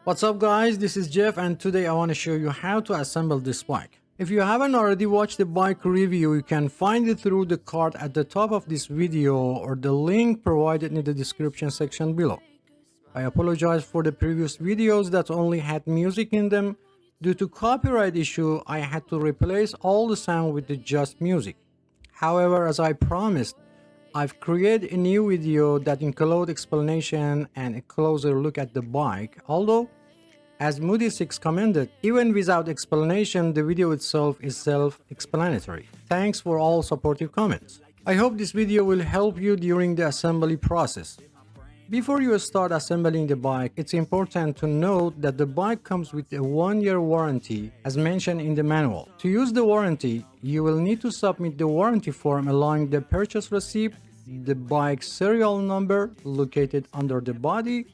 What's up guys, this is Jeff and today I want to show you how to assemble this bike. If you haven't already watched the bike review, you can find it through the card at the top of this video or the link provided in the description section below. I apologize for the previous videos that only had music in them. Due to copyright issue, I had to replace all the sound with the just music. However, as I promised, I've created a new video that includes explanation and a closer look at the bike, although, as Moody 6 commented, even without explanation, the video itself is self-explanatory. Thanks for all supportive comments. I hope this video will help you during the assembly process. Before you start assembling the bike, it's important to note that the bike comes with a 1-year warranty as mentioned in the manual. To use the warranty, you will need to submit the warranty form along the purchase receipt, the bike serial number located under the body,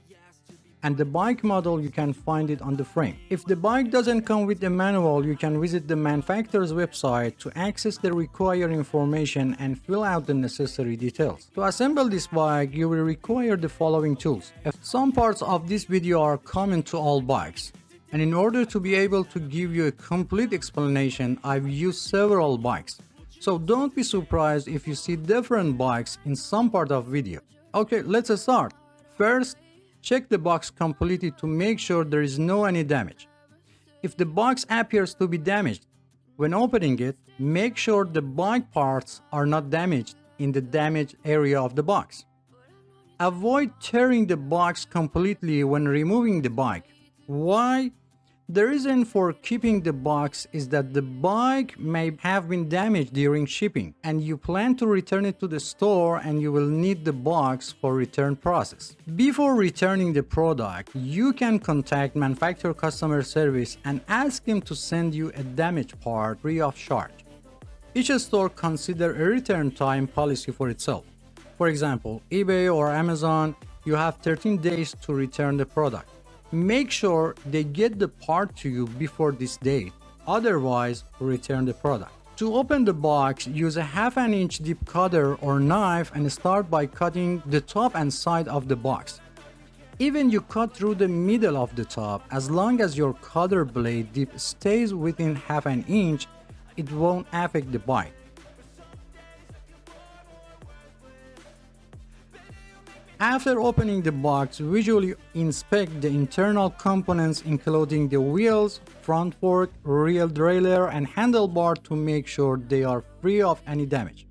and the bike model. You can find it on the frame. If the bike doesn't come with the manual, you can visit the manufacturer's website to access the required information and fill out the necessary details. To assemble this bike, you will require the following tools. Some parts of this video are common to all bikes, and in order to be able to give you a complete explanation, I've used several bikes. So don't be surprised if you see different bikes in some part of video. Okay, let's start. First, check the box completely to make sure there is no any damage. If the box appears to be damaged, when opening it, make sure the bike parts are not damaged in the damaged area of the box. Avoid tearing the box completely when removing the bike. Why? The reason for keeping the box is that the bike may have been damaged during shipping and you plan to return it to the store and you will need the box for return process. Before returning the product, you can contact manufacturer customer service and ask them to send you a damaged part free of charge. Each store consider a return time policy for itself. For example, eBay or Amazon, you have 13 days to return the product. Make sure they get the part to you before this date, otherwise return the product. To open the box, use a 1/2 inch deep cutter or knife and start by cutting the top and side of the box. Even you cut through the middle of the top, as long as your cutter blade dip stays within 1/2 inch, it won't affect the bike. After opening the box, visually inspect the internal components including the wheels, front fork, rear derailleur and handlebar to make sure they are free of any damage.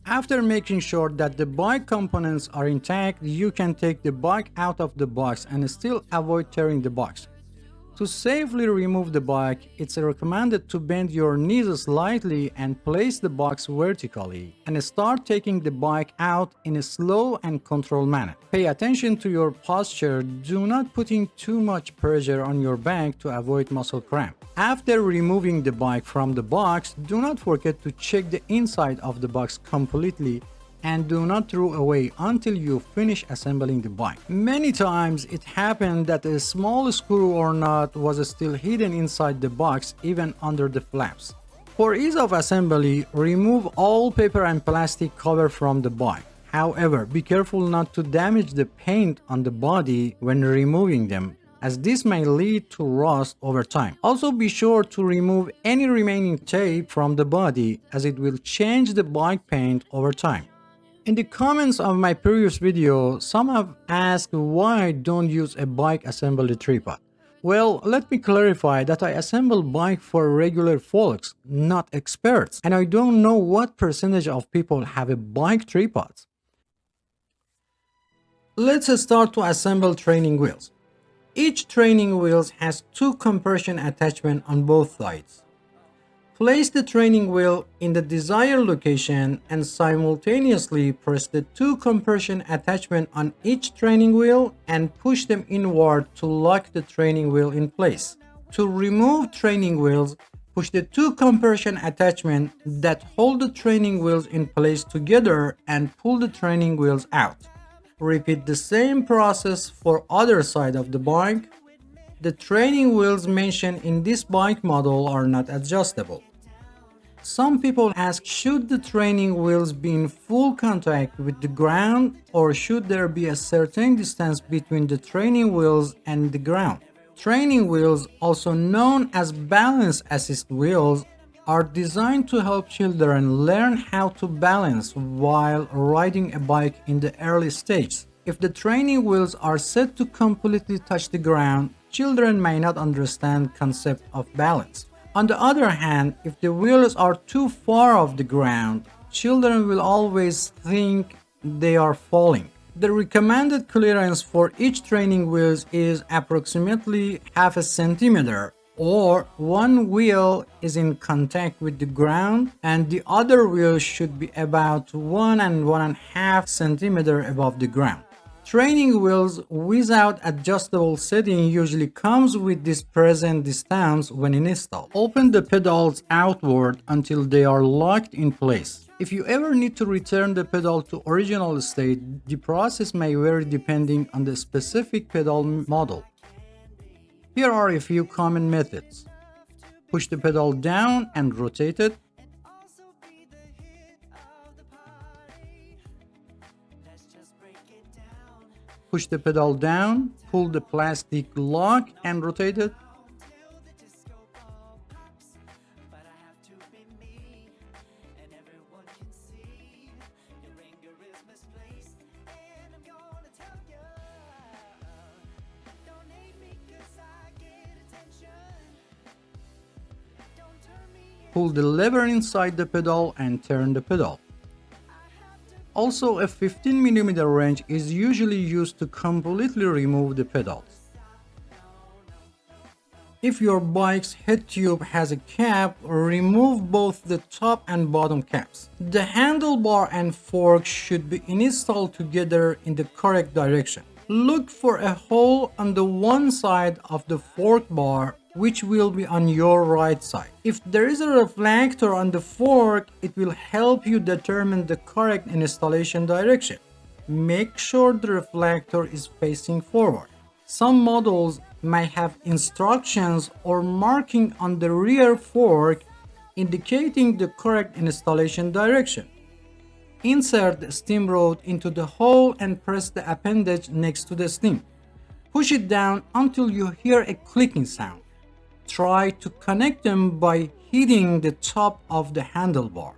After making sure that the bike components are intact, you can take the bike out of the box and still avoid tearing the box. To safely remove the bike, it's recommended to bend your knees slightly and place the box vertically and start taking the bike out in a slow and controlled manner. Pay attention to your posture. Do not put in too much pressure on your back to avoid muscle cramp. After removing the bike from the box, do not forget to check the inside of the box completely and do not throw away until you finish assembling the bike. Many times it happened that a small screw or nut was still hidden inside the box, even under the flaps. For ease of assembly, remove all paper and plastic cover from the bike. However, be careful not to damage the paint on the body when removing them, as this may lead to rust over time. Also be sure to remove any remaining tape from the body, as it will change the bike paint over time. In the comments of my previous video, some have asked why I don't use a bike assembly tripod. Well, let me clarify that I assemble bike for regular folks, not experts, and I don't know what percentage of people have a bike tripod. Let's start to assemble training wheels. Each training wheel has 2 compression attachments on both sides. Place the training wheel in the desired location and simultaneously press the 2 compression attachments on each training wheel and push them inward to lock the training wheel in place. To remove training wheels, push the 2 compression attachments that hold the training wheels in place together and pull the training wheels out. Repeat the same process for other side of the bike. The training wheels mentioned in this bike model are not adjustable. Some people ask, should the training wheels be in full contact with the ground, or should there be a certain distance between the training wheels and the ground? Training wheels, also known as balance assist wheels, are designed to help children learn how to balance while riding a bike in the early stages. If the training wheels are set to completely touch the ground, children may not understand concept of balance. On the other hand, if the wheels are too far off the ground, children will always think they are falling. The recommended clearance for each training wheel is approximately half a centimeter, or one wheel is in contact with the ground and the other wheel should be about 1 and 1.5 centimeter above the ground. Training wheels without adjustable setting usually comes with this present distance when installed. Open the pedals outward until they are locked in place. If you ever need to return the pedal to original state, the process may vary depending on the specific pedal model. Here are a few common methods. Push the pedal down and rotate it. Push the pedal down, pull the plastic lock and rotate it. Pull the lever inside the pedal and turn the pedal. Also, a 15mm wrench is usually used to completely remove the pedals. If your bike's head tube has a cap, remove both the top and bottom caps. The handlebar and fork should be installed together in the correct direction. Look for a hole on the one side of the fork bar, which will be on your right side. If there is a reflector on the fork, it will help you determine the correct installation direction. Make sure the reflector is facing forward. Some models may have instructions or marking on the rear fork indicating the correct installation direction. Insert the stem rod into the hole and press the appendage next to the stem. Push it down until you hear a clicking sound. Try to connect them by hitting the top of the handlebar.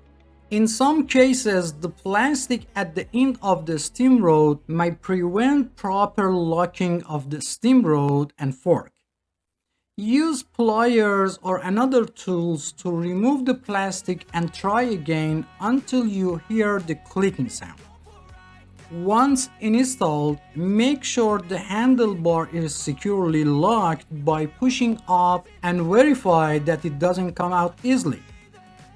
In some cases, the plastic at the end of the stem rod may prevent proper locking of the stem rod and fork. Use pliers or another tools to remove the plastic and try again until you hear the clicking sound. Once installed, make sure the handlebar is securely locked by pushing up and verify that it doesn't come out easily.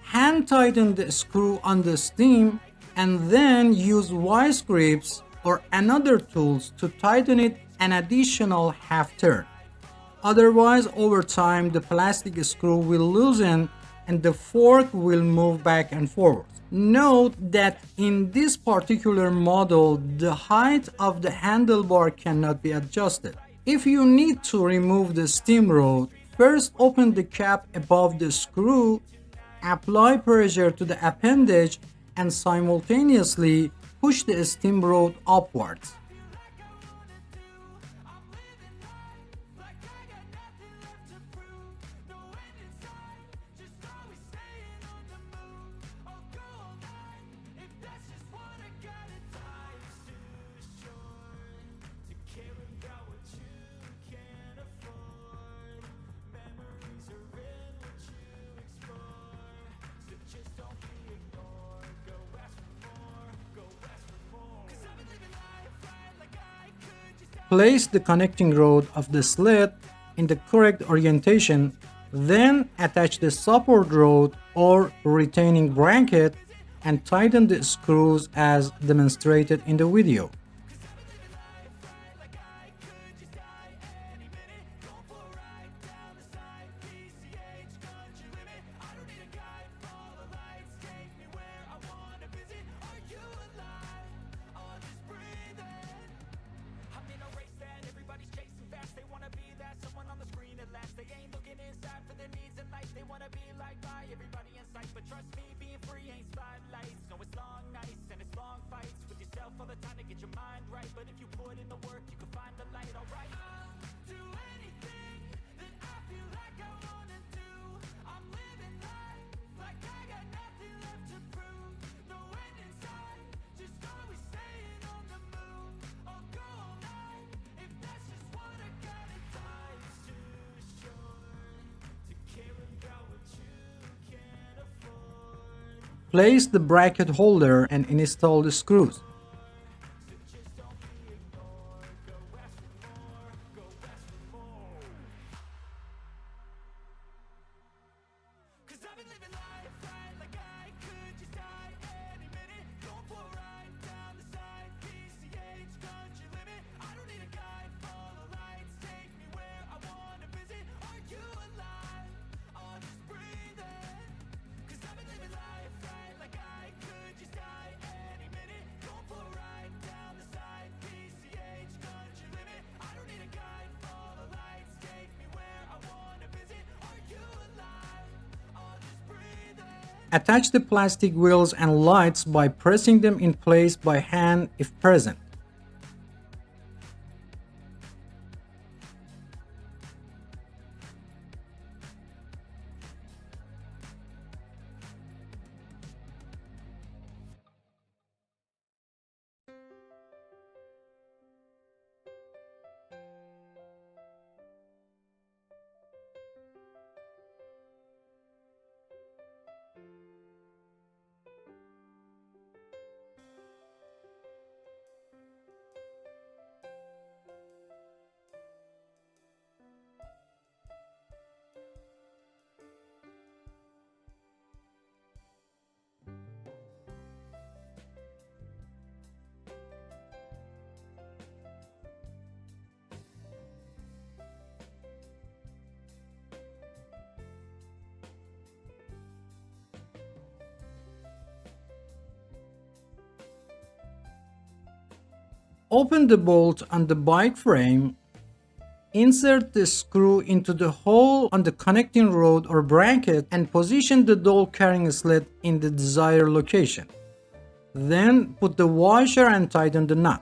Hand tighten the screw on the stem and then use Vise grips or another tools to tighten it an additional half turn. Otherwise, over time, the plastic screw will loosen and the fork will move back and forth. Note that in this particular model, the height of the handlebar cannot be adjusted. If you need to remove the stem rod, first open the cap above the screw, apply pressure to the appendage, and simultaneously push the stem rod upwards. Place the connecting rod of the sled in the correct orientation, then attach the support rod or retaining bracket and tighten the screws as demonstrated in the video. but if you put in the work, you can find the light, alright? I'll do anything that I feel like I wanna do. I'm living life like I got nothing left to prove. No end in sight, just always staying on the move. I'll go all night if that's just what I gotta do. Life's too short to care about what you can't afford. Place the bracket holder and install the screws. Attach the plastic wheels and lights by pressing them in place by hand if present. Open the bolt on the bike frame, insert the screw into the hole on the connecting rod or bracket and position the doll carrying sled in the desired location. Then put the washer and tighten the nut.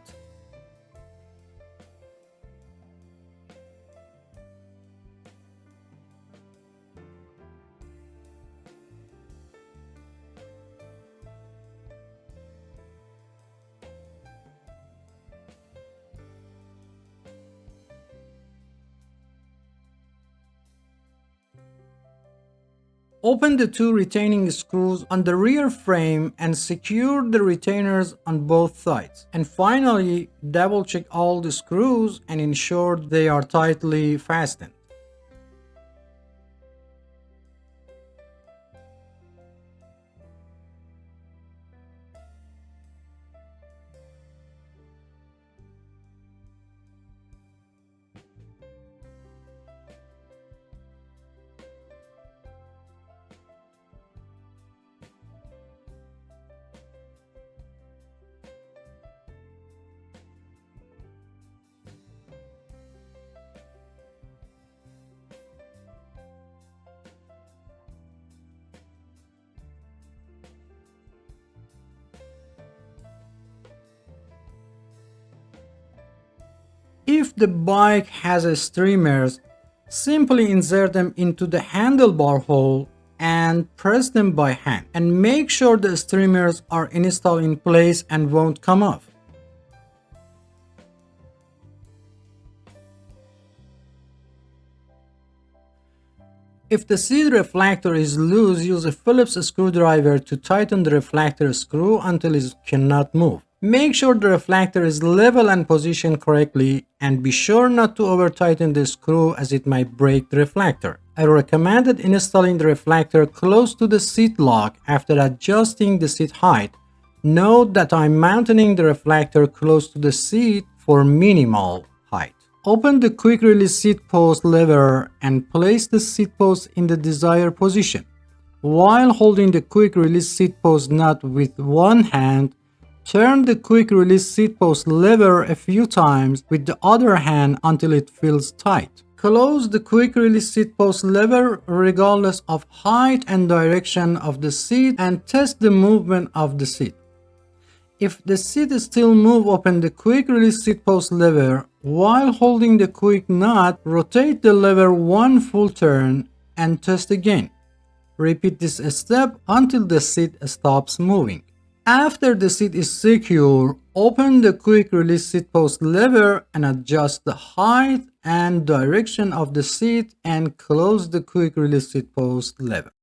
Open the two retaining screws on the rear frame and secure the retainers on both sides. And finally, double check all the screws and ensure they are tightly fastened. If the bike has streamers, simply insert them into the handlebar hole and press them by hand. And make sure the streamers are installed in place and won't come off. If the seat reflector is loose, use a Phillips screwdriver to tighten the reflector screw until it cannot move. Make sure the reflector is level and positioned correctly, and be sure not to over tighten the screw as it might break the reflector. I recommended installing the reflector close to the seat lock after adjusting the seat height. Note that I'm mounting the reflector close to the seat for minimal height. Open the quick release seat post lever and place the seat post in the desired position. While holding the quick release seat post nut with one hand, turn the quick release seat post lever a few times with the other hand until it feels tight. Close the quick release seat post lever regardless of height and direction of the seat and test the movement of the seat. If the seat still moves, open the quick release seat post lever. While holding the quick nut, rotate the lever one full turn and test again. Repeat this step until the seat stops moving. After the seat is secure, open the quick release seat post lever and adjust the height and direction of the seat and close the quick release seat post lever.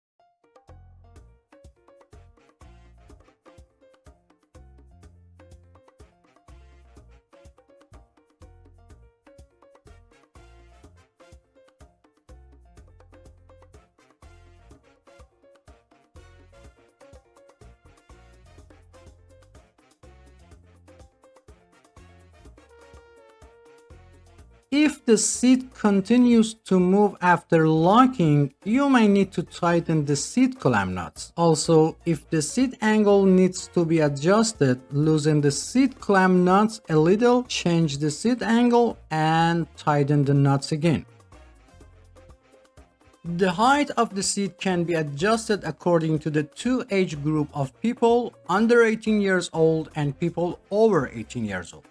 If the seat continues to move after locking, you may need to tighten the seat clamp nuts. Also, if the seat angle needs to be adjusted, loosen the seat clamp nuts a little, change the seat angle, and tighten the nuts again. The height of the seat can be adjusted according to the two age group of people under 18 years old and people over 18 years old.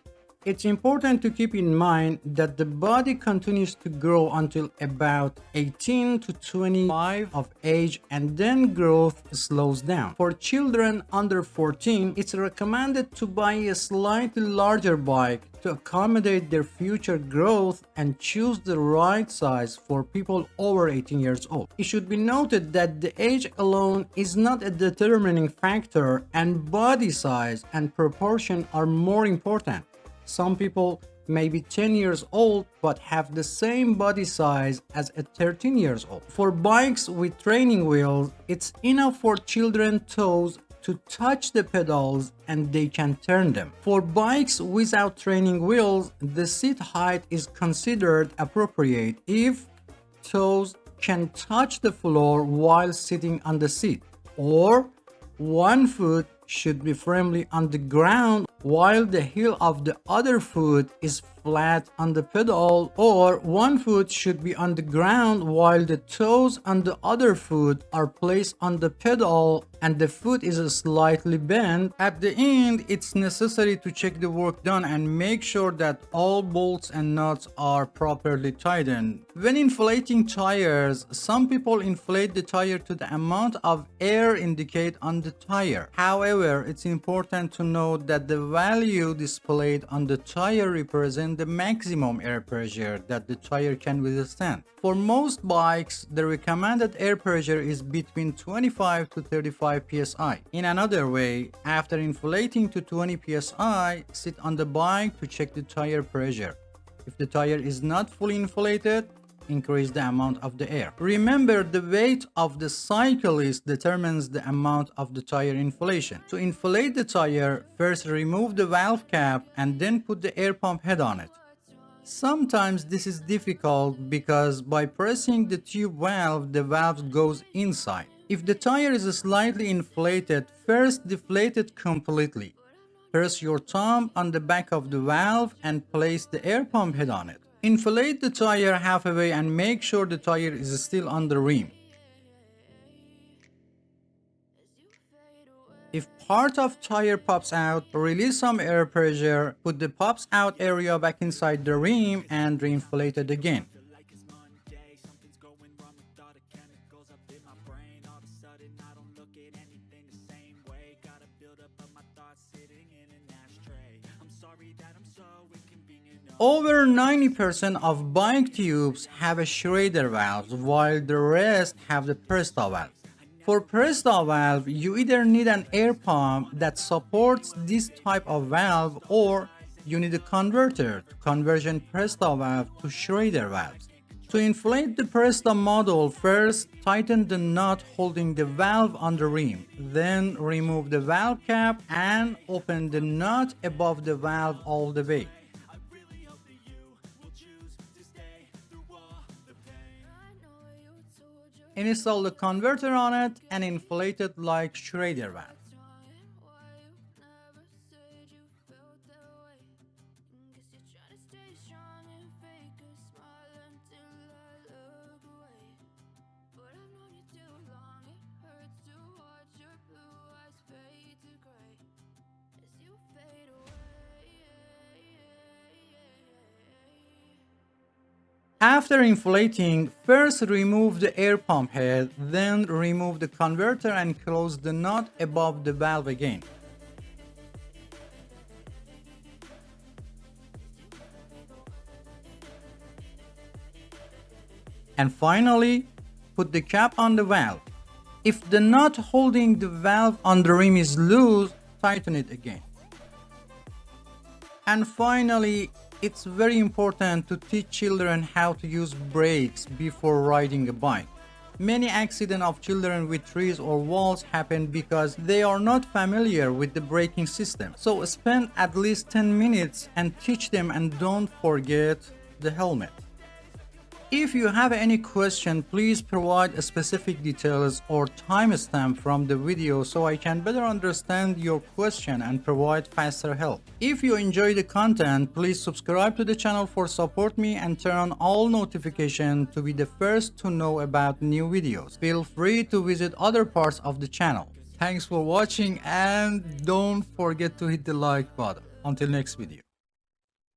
It's important to keep in mind that the body continues to grow until about 18 to 25 of age and then growth slows down. For children under 14, it's recommended to buy a slightly larger bike to accommodate their future growth and choose the right size for people over 18 years old. It should be noted that the age alone is not a determining factor and body size and proportion are more important. Some people may be 10 years old but have the same body size as a 13 years old. For bikes with training wheels, it's enough for children's toes to touch the pedals and they can turn them. For bikes without training wheels, the seat height is considered appropriate if toes can touch the floor while sitting on the seat, or one foot should be firmly on the ground while the heel of the other foot is flat on the pedal, or one foot should be on the ground while the toes on the other foot are placed on the pedal and the foot is slightly bent. At the end, it's necessary to check the work done and make sure that all bolts and nuts are properly tightened. When inflating tires, some people inflate the tire to the amount of air indicated on the tire. However, it's important to note that the value displayed on the tire represents the maximum air pressure that the tire can withstand. For most bikes, the recommended air pressure is between 25 to 35 psi. In another way, after inflating to 20 psi, sit on the bike to check the tire pressure. If the tire is not fully inflated, increase the amount of the air. Remember, the weight of the cyclist determines the amount of the tire inflation. To inflate the tire, first remove the valve cap and then put the air pump head on it. Sometimes this is difficult because by pressing the tube valve, the valve goes inside. If the tire is slightly inflated, first deflate it completely. Press your thumb on the back of the valve and place the air pump head on it. Inflate the tire halfway and make sure the tire is still on the rim. If part of tire pops out, release some air pressure, put the pops out area back inside the rim and reinflate it again. Over 90% of bike tubes have a Schrader valve, while the rest have the Presto valve. For Presto valve, you either need an air pump that supports this type of valve, or you need a converter to conversion Presto valve to Schrader valves. To inflate the Presto model, first tighten the nut holding the valve on the rim, then remove the valve cap and open the nut above the valve all the way. Install the converter on it and inflate it like Schrader valve. After inflating, first remove the air pump head, then remove the converter and close the nut above the valve again. And finally, put the cap on the valve. If the nut holding the valve on the rim is loose, tighten it again. And finally, it's very important to teach children how to use brakes before riding a bike. Many accidents of children with trees or walls happen because they are not familiar with the braking system. So spend at least 10 minutes and teach them, and don't forget the helmet. If you have any question, please provide specific details or timestamp from the video so I can better understand your question and provide faster help. If you enjoy the content, please subscribe to the channel for support me and turn on all notifications to be the first to know about new videos. Feel free to visit other parts of the channel. Thanks for watching and don't forget to hit the like button. Until next video.